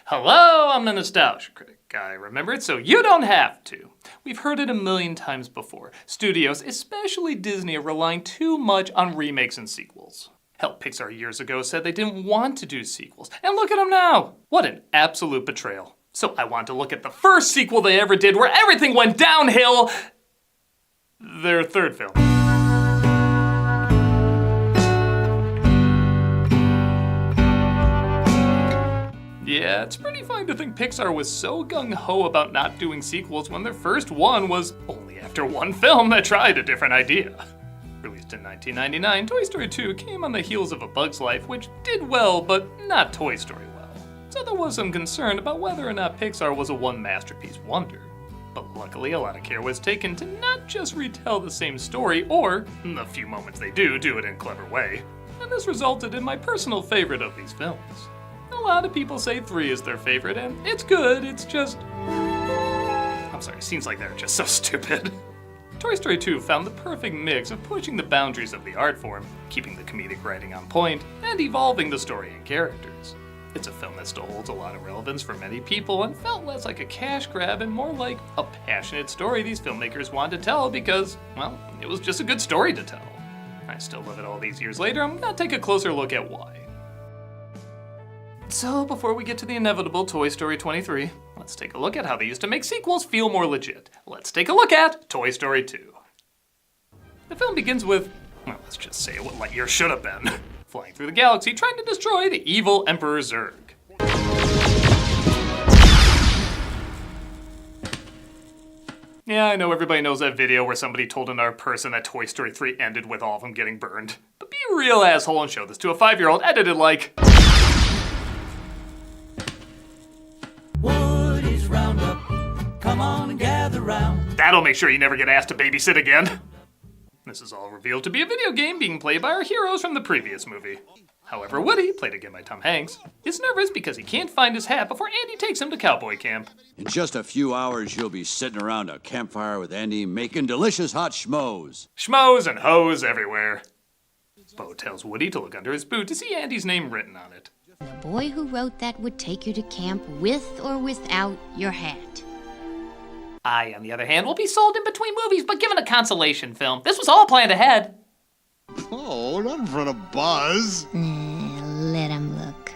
Hello, I'm the nostalgia critic. I remember it so you don't have to. We've heard it a million times before. Studios, especially Disney, are relying too much on remakes and sequels. Hell, Pixar years ago said they didn't want to do sequels, and look at them now! What an absolute betrayal. So I want to look at the first sequel they ever did where everything went downhill. Their third film. Yeah, it's pretty fine to think Pixar was so gung-ho about not doing sequels when their first one was only after one film that tried a different idea. Released in 1999, Toy Story 2 came on the heels of A Bug's Life, which did well, but not Toy Story well. So there was some concern about whether or not Pixar was a one masterpiece wonder. But luckily, a lot of care was taken to not just retell the same story, or, in the few moments they do it in a clever way. And this resulted in my personal favorite of these films. A lot of people say 3 is their favorite, and it's good, it's just... I'm sorry, scenes like that are just so stupid. Toy Story 2 found the perfect mix of pushing the boundaries of the art form, keeping the comedic writing on point, and evolving the story and characters. It's a film that still holds a lot of relevance for many people and felt less like a cash grab and more like a passionate story these filmmakers wanted to tell because, well, it was just a good story to tell. I still love it all these years later. I'm gonna take a closer look at why. So before we get to the inevitable Toy Story 23, let's take a look at how they used to make sequels feel more legit. Let's take a look at Toy Story 2. The film begins with, well, let's just say what Lightyear should have been. Flying through the galaxy trying to destroy the evil Emperor Zurg. Yeah, I know everybody knows that video where somebody told another person that Toy Story 3 ended with all of them getting burned. But be a real asshole and show this to a 5-year-old edited like... Roundup, come on and gather round. That'll make sure you never get asked to babysit again. This is all revealed to be a video game being played by our heroes from the previous movie. However, Woody, played again by Tom Hanks, is nervous because he can't find his hat before Andy takes him to cowboy camp. In just a few hours, you'll be sitting around a campfire with Andy making delicious hot schmoes. Schmoes and hoes everywhere. Bo tells Woody to look under his boot to see Andy's name written on it. The boy who wrote that would take you to camp with or without your hat. I, on the other hand, will be sold in between movies, but given a consolation film. This was all planned ahead. Oh, not in front of Buzz. Let him look.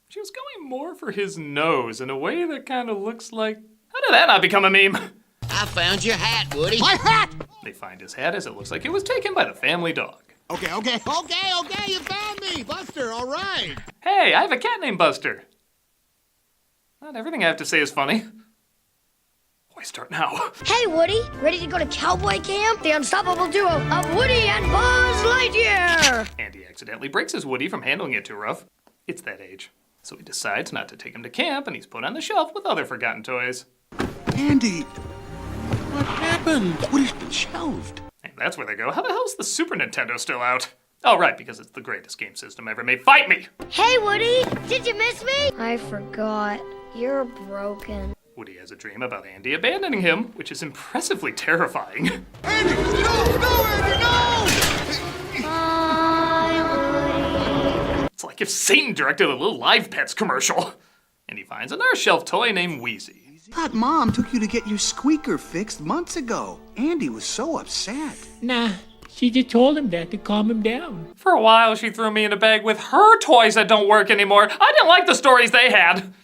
She was going more for his nose in a way that kind of looks like... How did that not become a meme? I found your hat, Woody. My hat! They find his hat as it looks like it was taken by the family dog. Okay, you found me, Buster, all right. Hey, I have a cat named Buster. Not everything I have to say is funny. Why start now? Hey, Woody, ready to go to cowboy camp? The unstoppable duo of Woody and Buzz Lightyear! Andy accidentally breaks his Woody from handling it too rough. It's that age. So he decides not to take him to camp, and he's put on the shelf with other forgotten toys. Andy, what happened? Woody's been shelved. And that's where they go. How the hell's the Super Nintendo still out? Oh, right, because it's the greatest game system ever made. Fight me! Hey, Woody, did you miss me? I forgot. You're broken. Woody has a dream about Andy abandoning him, which is impressively terrifying. Andy, no, Andy, no! Bye, Woody. It's like if Satan directed a little Live Pets commercial. And he finds another shelf toy named Wheezy. Thought Mom took you to get your squeaker fixed months ago. Andy was so upset. Nah, she just told him that to calm him down. For a while, she threw me in a bag with her toys that don't work anymore. I didn't like the stories they had.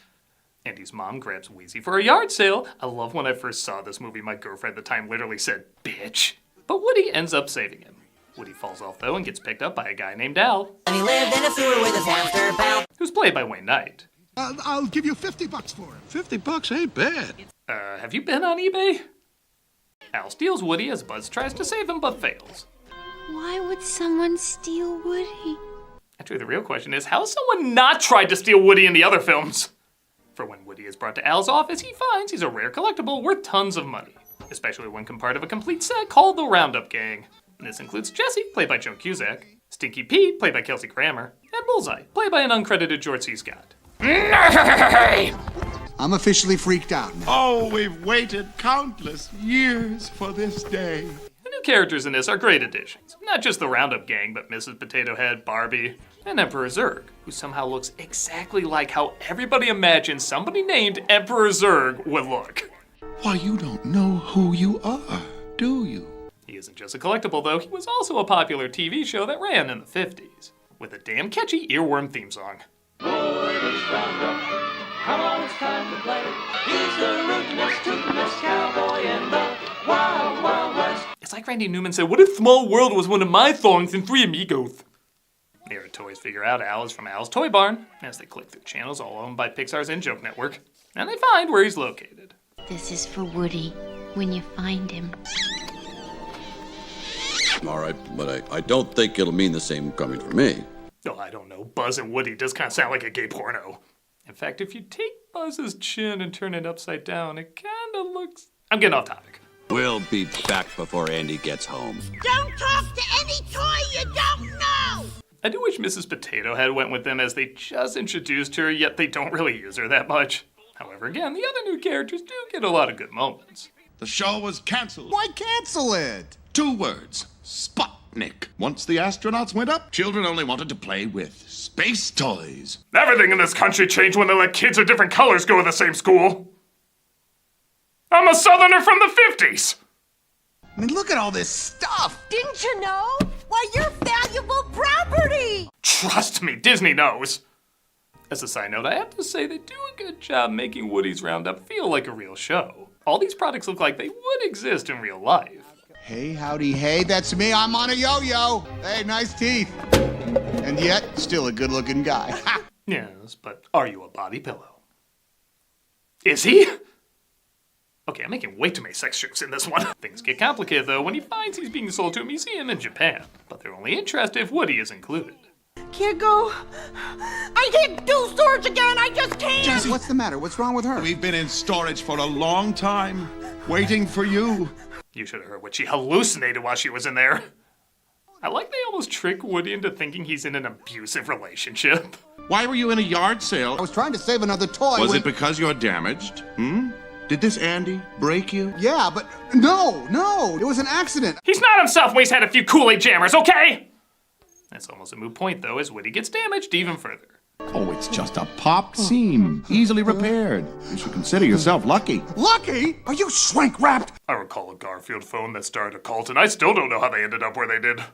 Andy's mom grabs Wheezy for a yard sale. I love when I first saw this movie, my girlfriend at the time literally said, bitch. But Woody ends up saving him. Woody falls off, though, and gets picked up by a guy named Al. And he lived in a sewer with his hamster pal. Who's played by Wayne Knight. I'll give you $50 for it. $50 ain't bad. Have you been on eBay? Al steals Woody as Buzz tries to save him, but fails. Why would someone steal Woody? Actually, the real question is, how has someone not tried to steal Woody in the other films? For when Woody is brought to Al's office, he finds he's a rare collectible worth tons of money, especially when part of a complete set called the Roundup Gang. And this includes Jessie, played by Joan Cusack, Stinky Pete, played by Kelsey Grammer, and Bullseye, played by an uncredited George C. Scott. I'm officially freaked out now. Oh, we've waited countless years for this day. The new characters in this are great additions. Not just the Roundup Gang, but Mrs. Potato Head, Barbie, and Emperor Zurg, who somehow looks exactly like how everybody imagined somebody named Emperor Zurg would look. Why, you don't know who you are, do you? He isn't just a collectible, though. He was also a popular TV show that ran in the 50s, with a damn catchy earworm theme song. Woody's Roundup. Come on, it's time to play. He's the rootinest, tootinest cowboy in the Wild, Wild West. It's like Randy Newman said, what if Small World was one of my songs and Three Amigos? Their toys figure out Al is from Al's Toy Barn, as they click through channels all owned by Pixar's In-Joke Network, and they find where he's located. This is for Woody when you find him. All right, but I don't think it'll mean the same coming from me. Oh, I don't know. Buzz and Woody does kind of sound like a gay porno. In fact, if you take Buzz's chin and turn it upside down, it kind of looks... I'm getting off topic. We'll be back before Andy gets home. Don't talk to any toy you don't know! I do wish Mrs. Potato Head went with them, as they just introduced her, yet they don't really use her that much. However, again, the other new characters do get a lot of good moments. The show was canceled. Why cancel it? 2 words. Sputnik. Once the astronauts went up, children only wanted to play with space toys. Everything in this country changed when they let kids of different colors go to the same school. I'm a Southerner from the 50s! I mean, look at all this stuff. Didn't you know? Why, you're valuable property! Trust me, Disney knows. As a side note, I have to say they do a good job making Woody's Roundup feel like a real show. All these products look like they would exist in real life. Hey, howdy, hey, that's me. I'm on a yo-yo. Hey, nice teeth. And yet, still a good-looking guy. Yes, but are you a body pillow? Is he? Okay, I'm making way too many sex jokes in this one. Things get complicated, though, when he finds he's being sold to a museum in Japan. But they're only interested if Woody is included. Can't go. I can't do storage again. I just can't. Jesse, what's the matter? What's wrong with her? We've been in storage for a long time, waiting for you. You should have heard what she hallucinated while she was in there. I like they almost trick Woody into thinking he's in an abusive relationship. Why were you in a yard sale? I was trying to save another toy. Was when- it because you're damaged? Did this Andy break you? Yeah, but no. It was an accident. He's not himself when he's had a few Kool-Aid jammers, okay? That's almost a moot point, though, as Woody gets damaged even further. Oh, it's just a popped seam, easily repaired. You should consider yourself lucky. Lucky? Are you shrink-wrapped? I recall a Garfield phone that started a cult, and I still don't know how they ended up where they did.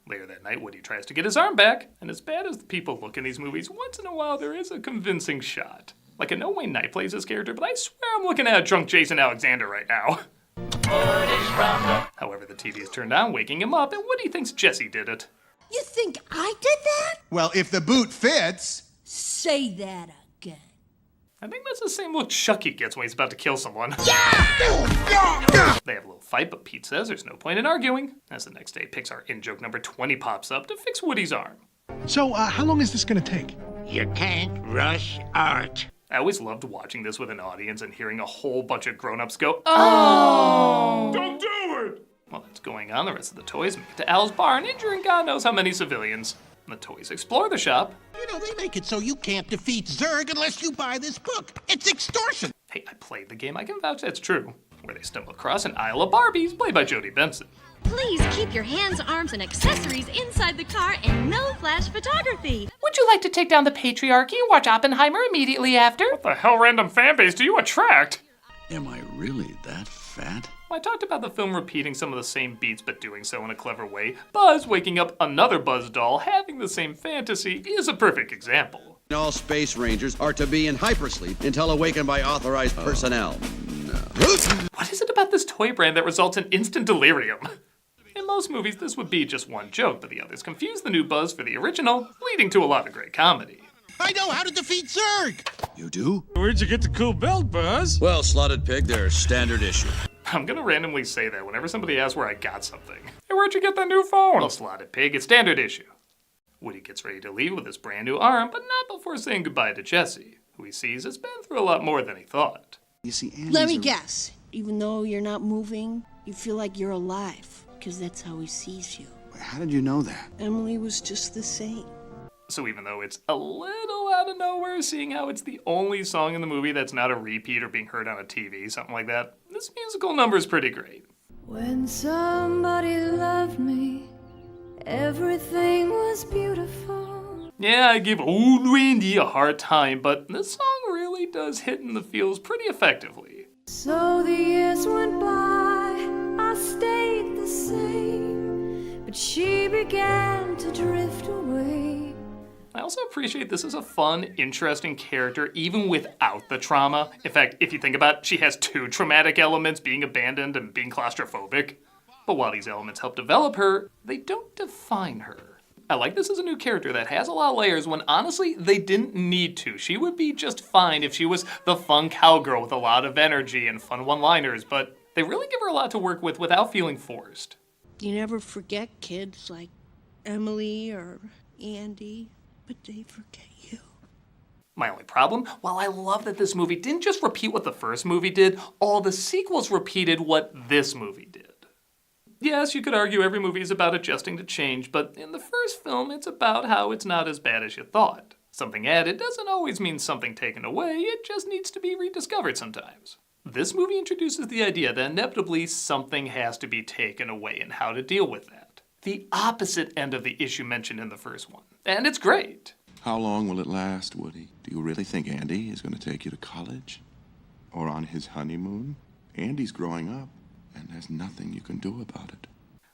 Later that night, Woody tries to get his arm back, and as bad as the people look in these movies, once in a while there is a convincing shot. Like, I know Wayne Knight plays this character, but I swear I'm looking at a drunk Jason Alexander right now. However, the TV is turned on, waking him up, and Woody thinks Jesse did it. You think I did that? Well, if the boot fits. Say that again. I think that's the same look Chucky gets when he's about to kill someone. Yeah! They have a little fight, but Pete says there's no point in arguing. As the next day, Pixar in-joke number 20 pops up to fix Woody's arm. So, how long is this gonna take? You can't rush art. I always loved watching this with an audience and hearing a whole bunch of grown-ups go, "Oh! Don't do it!" While that's going on, the rest of the toys make it to Al's barn, injuring God knows how many civilians. The toys explore the shop. You know, they make it so you can't defeat Zurg unless you buy this book. It's extortion. Hey, I played the game. I can vouch that's true. Where they stumble across an aisle of Barbies, played by Jodie Benson. Please keep your hands, arms, and accessories inside the car and no flash photography. Would you like to take down the patriarchy and watch Oppenheimer immediately after? What the hell random fan base do you attract? Am I really that fat? I talked about the film repeating some of the same beats but doing so in a clever way. Buzz waking up another Buzz doll having the same fantasy is a perfect example. All space rangers are to be in hypersleep until awakened by authorized personnel. No. What is it about this toy brand that results in instant delirium? In most movies, this would be just one joke, but the others confuse the new Buzz for the original, leading to a lot of great comedy. I know how to defeat Zurg! You do? Where'd you get the cool belt, Buzz? Well, Slotted Pig, they're standard issue. I'm gonna randomly say that whenever somebody asks where I got something. Hey, where'd you get that new phone? Well, Slotted Pig, it's standard issue. Woody gets ready to leave with his brand new arm, but not before saying goodbye to Jesse, who he sees has been through a lot more than he thought. You see, Let me guess. Even though you're not moving, you feel like you're alive, because that's how he sees you. How did you know that? Emily was just the same. So even though it's a little out of nowhere, seeing how it's the only song in the movie that's not a repeat or being heard on a TV, something like that, this musical number is pretty great. When somebody loved me, everything was beautiful. Yeah, I give old Randy a hard time, but this song really does hit in the feels pretty effectively. So the years went by, I stayed the same, but she began to drift away. I also appreciate this is a fun, interesting character, even without the trauma. In fact, if you think about it, she has 2 traumatic elements, being abandoned and being claustrophobic. But while these elements help develop her, they don't define her. I like this as a new character that has a lot of layers when honestly, they didn't need to. She would be just fine if she was the fun cowgirl with a lot of energy and fun one-liners, but they really give her a lot to work with without feeling forced. You never forget kids like Emily or Andy, but they forget you. My only problem, while I love that this movie didn't just repeat what the first movie did, all the sequels repeated what this movie did. Yes, you could argue every movie is about adjusting to change, but in the first film, it's about how it's not as bad as you thought. Something added doesn't always mean something taken away, it just needs to be rediscovered sometimes. This movie introduces the idea that inevitably something has to be taken away and how to deal with that. The opposite end of the issue mentioned in the first one. And it's great. How long will it last, Woody? Do you really think Andy is going to take you to college? Or on his honeymoon? Andy's growing up. And there's nothing you can do about it.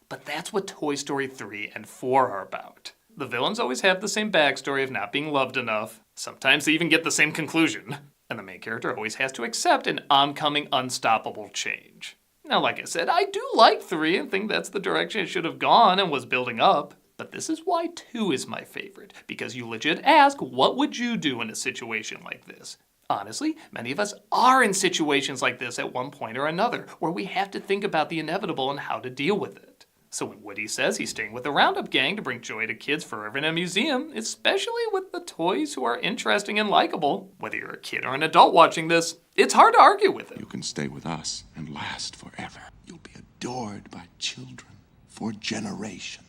But that's what Toy Story 3 and 4 are about. The villains always have the same backstory of not being loved enough. Sometimes they even get the same conclusion. And the main character always has to accept an oncoming, unstoppable change. Now, like I said, I do like 3 and think that's the direction it should have gone and was building up. But this is why 2 is my favorite. Because you legit ask, what would you do in a situation like this? Honestly, many of us are in situations like this at one point or another, where we have to think about the inevitable and how to deal with it. So when Woody says he's staying with the Roundup Gang to bring joy to kids forever in a museum, especially with the toys who are interesting and likable, whether you're a kid or an adult watching this, it's hard to argue with it. You can stay with us and last forever. You'll be adored by children for generations.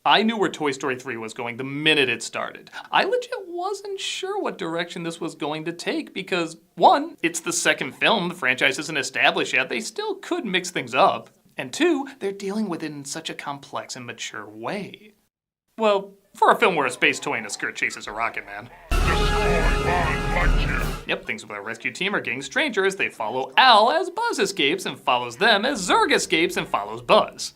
I knew where Toy Story 3 was going the minute it started. I legit wasn't sure what direction this was going to take because, 1, it's the second film, the franchise isn't established yet, they still could mix things up. And 2, they're dealing with it in such a complex and mature way. Well, for a film where a space toy in a skirt chases a rocket man. Yep, things with our rescue team are getting stranger as they follow Al as Buzz escapes and follows them as Zurg escapes and follows Buzz.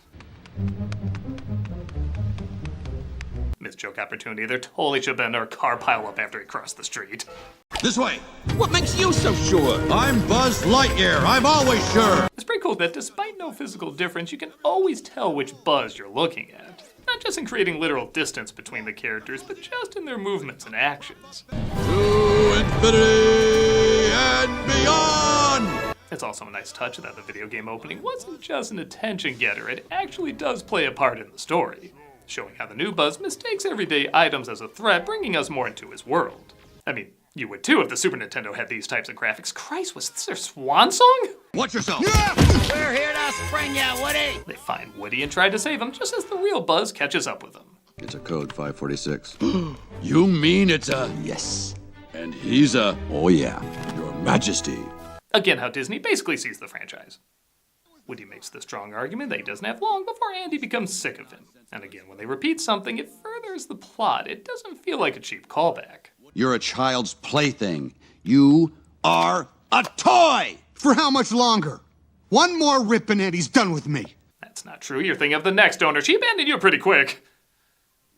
Missed joke opportunity. There totally should have been a car pileup after he crossed the street. This way. What makes you so sure? I'm Buzz Lightyear. I'm always sure. It's pretty cool that despite no physical difference, you can always tell which Buzz you're looking at. Not just in creating literal distance between the characters, but just in their movements and actions. To infinity and beyond! It's also a nice touch that the video game opening wasn't just an attention getter, it actually does play a part in the story. Showing how the new Buzz mistakes everyday items as a threat, bringing us more into his world. I mean, you would too if the Super Nintendo had these types of graphics. Christ, was this their swan song? Watch yourself! We're here to spring ya, Woody! They find Woody and try to save him just as the real Buzz catches up with him. It's a code 546. You mean it's a yes. And he's a oh yeah, Your Majesty. Again, how Disney basically sees the franchise. Woody makes the strong argument that he doesn't have long before Andy becomes sick of him. And again, when they repeat something, it furthers the plot. It doesn't feel like a cheap callback. You're a child's plaything. You are a toy! For how much longer? One more rip and Eddie's done with me. That's not true. You're thinking of the next owner. She abandoned you pretty quick.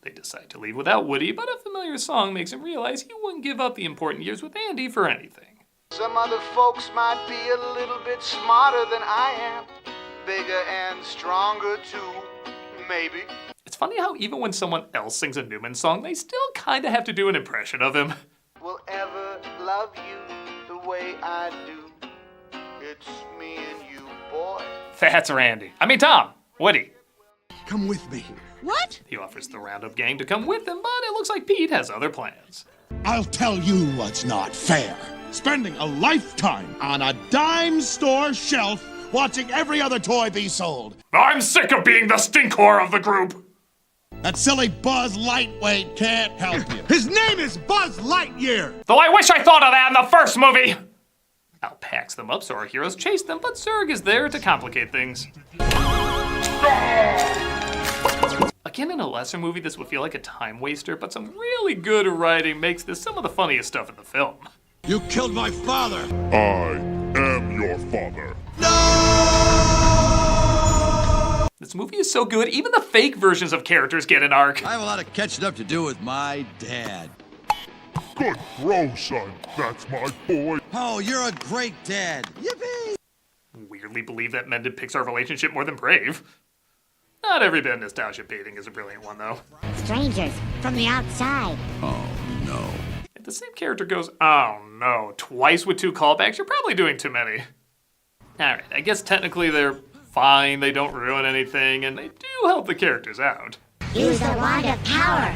They decide to leave without Woody, but a familiar song makes him realize he wouldn't give up the important years with Andy for anything. Some other folks might be a little bit smarter than I am. Bigger and stronger too, maybe. It's funny how even when someone else sings a Newman song, they still kind of have to do an impression of him. Will ever love you the way I do. It's me and you, boy. That's Randy. I mean Tom. Woody. Come with me. What? He offers the Roundup Gang to come with him, but it looks like Pete has other plans. I'll tell you what's not fair. Spending a lifetime on a dime store shelf watching every other toy be sold. I'm sick of being the stink whore of the group. That silly Buzz Lightweight can't help you. His name is Buzz Lightyear! Though I wish I thought of that in the first movie! Al packs them up so our heroes chase them, but Zurg is there to complicate things. Again, in a lesser movie, this would feel like a time waster, but some really good writing makes this some of the funniest stuff in the film. You killed my father! I am your father. This movie is so good, even the fake versions of characters get an arc. I have a lot of catching up to do with my dad. Good bro, son. That's my boy. Oh, you're a great dad. Yippee! Weirdly believe that mended Pixar relationship more than Brave. Not every bit of nostalgia baiting is a brilliant one, though. Strangers from the outside. Oh, no. If the same character goes, oh no, twice with 2 callbacks, you're probably doing too many. Alright, I guess technically they're fine, they don't ruin anything, and they do help the characters out. Use the wand of power.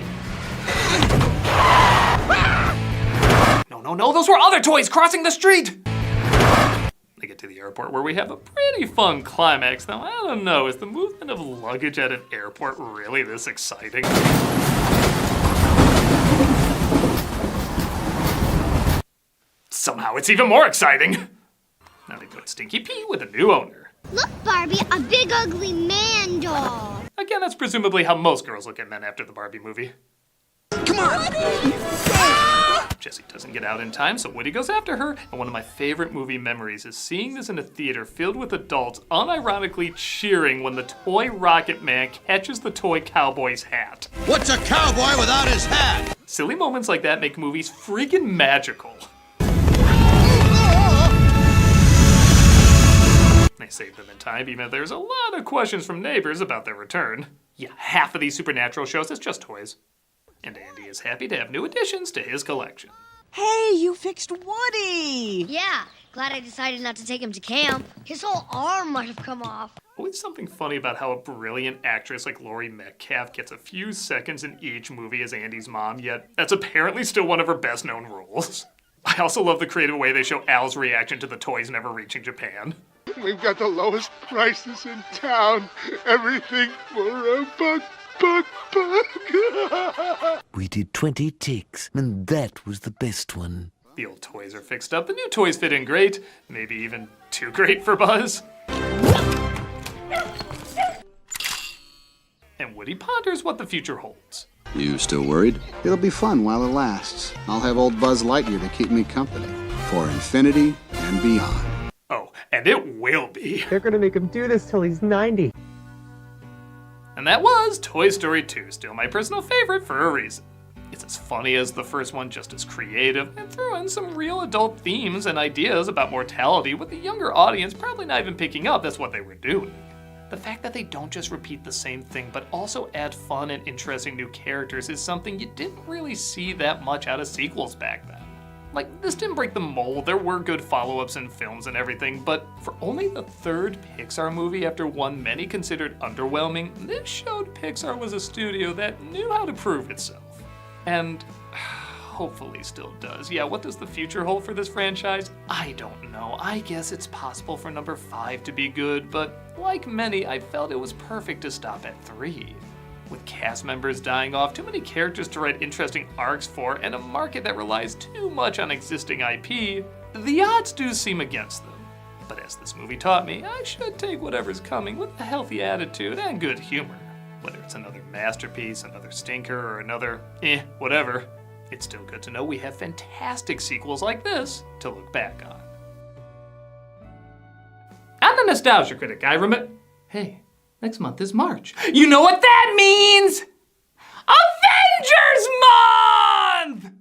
No, those were other toys crossing the street! They get to the airport where we have a pretty fun climax. Now, I don't know, is the movement of luggage at an airport really this exciting? Somehow it's even more exciting! Now they put Stinky Pete with a new owner. Look, Barbie, a big ugly man doll. Again, that's presumably how most girls look at men after the Barbie movie. Come on! Jessie doesn't get out in time, so Woody goes after her, and one of my favorite movie memories is seeing this in a theater filled with adults unironically cheering when the toy Rocket Man catches the toy cowboy's hat. What's a cowboy without his hat? Silly moments like that make movies freaking magical. They save them in time, even if there's a lot of questions from neighbors about their return. Yeah, half of these supernatural shows is just toys. And Andy is happy to have new additions to his collection. Hey, you fixed Woody! Yeah, glad I decided not to take him to camp. His whole arm might have come off. Always something funny about how a brilliant actress like Laurie Metcalf gets a few seconds in each movie as Andy's mom, yet that's apparently still one of her best-known roles. I also love the creative way they show Al's reaction to the toys never reaching Japan. We've got the lowest prices in town. Everything for a buck. We did 20 takes, and that was the best one. The old toys are fixed up, the new toys fit in great, maybe even too great for Buzz. And Woody ponders what the future holds. You still worried? It'll be fun while it lasts. I'll have old Buzz Lightyear to keep me company. For infinity and beyond. Oh, and it will be. They're gonna make him do this till he's 90. And that was Toy Story 2, still my personal favorite for a reason. It's as funny as the first one, just as creative, and threw in some real adult themes and ideas about mortality with the younger audience probably not even picking up that's what they were doing. The fact that they don't just repeat the same thing, but also add fun and interesting new characters is something you didn't really see that much out of sequels back then. Like, this didn't break the mold, there were good follow-ups and films and everything, but for only the 3rd Pixar movie after one many considered underwhelming, this showed Pixar was a studio that knew how to prove itself. And hopefully still does. Yeah, what does the future hold for this franchise? I don't know. I guess it's possible for number 5 to be good, but like many, I felt it was perfect to stop at 3. With cast members dying off, too many characters to write interesting arcs for, and a market that relies too much on existing IP, the odds do seem against them. But as this movie taught me, I should take whatever's coming with a healthy attitude and good humor. Whether it's another masterpiece, another stinker, or another whatever, it's still good to know we have fantastic sequels like this to look back on. I'm the Nostalgia Critic, I remember. Hey. Next month is March. You know what that means? Avengers Month!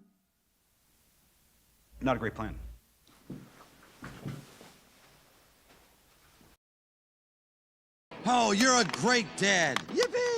Not a great plan. Oh, you're a great dad. Yippee!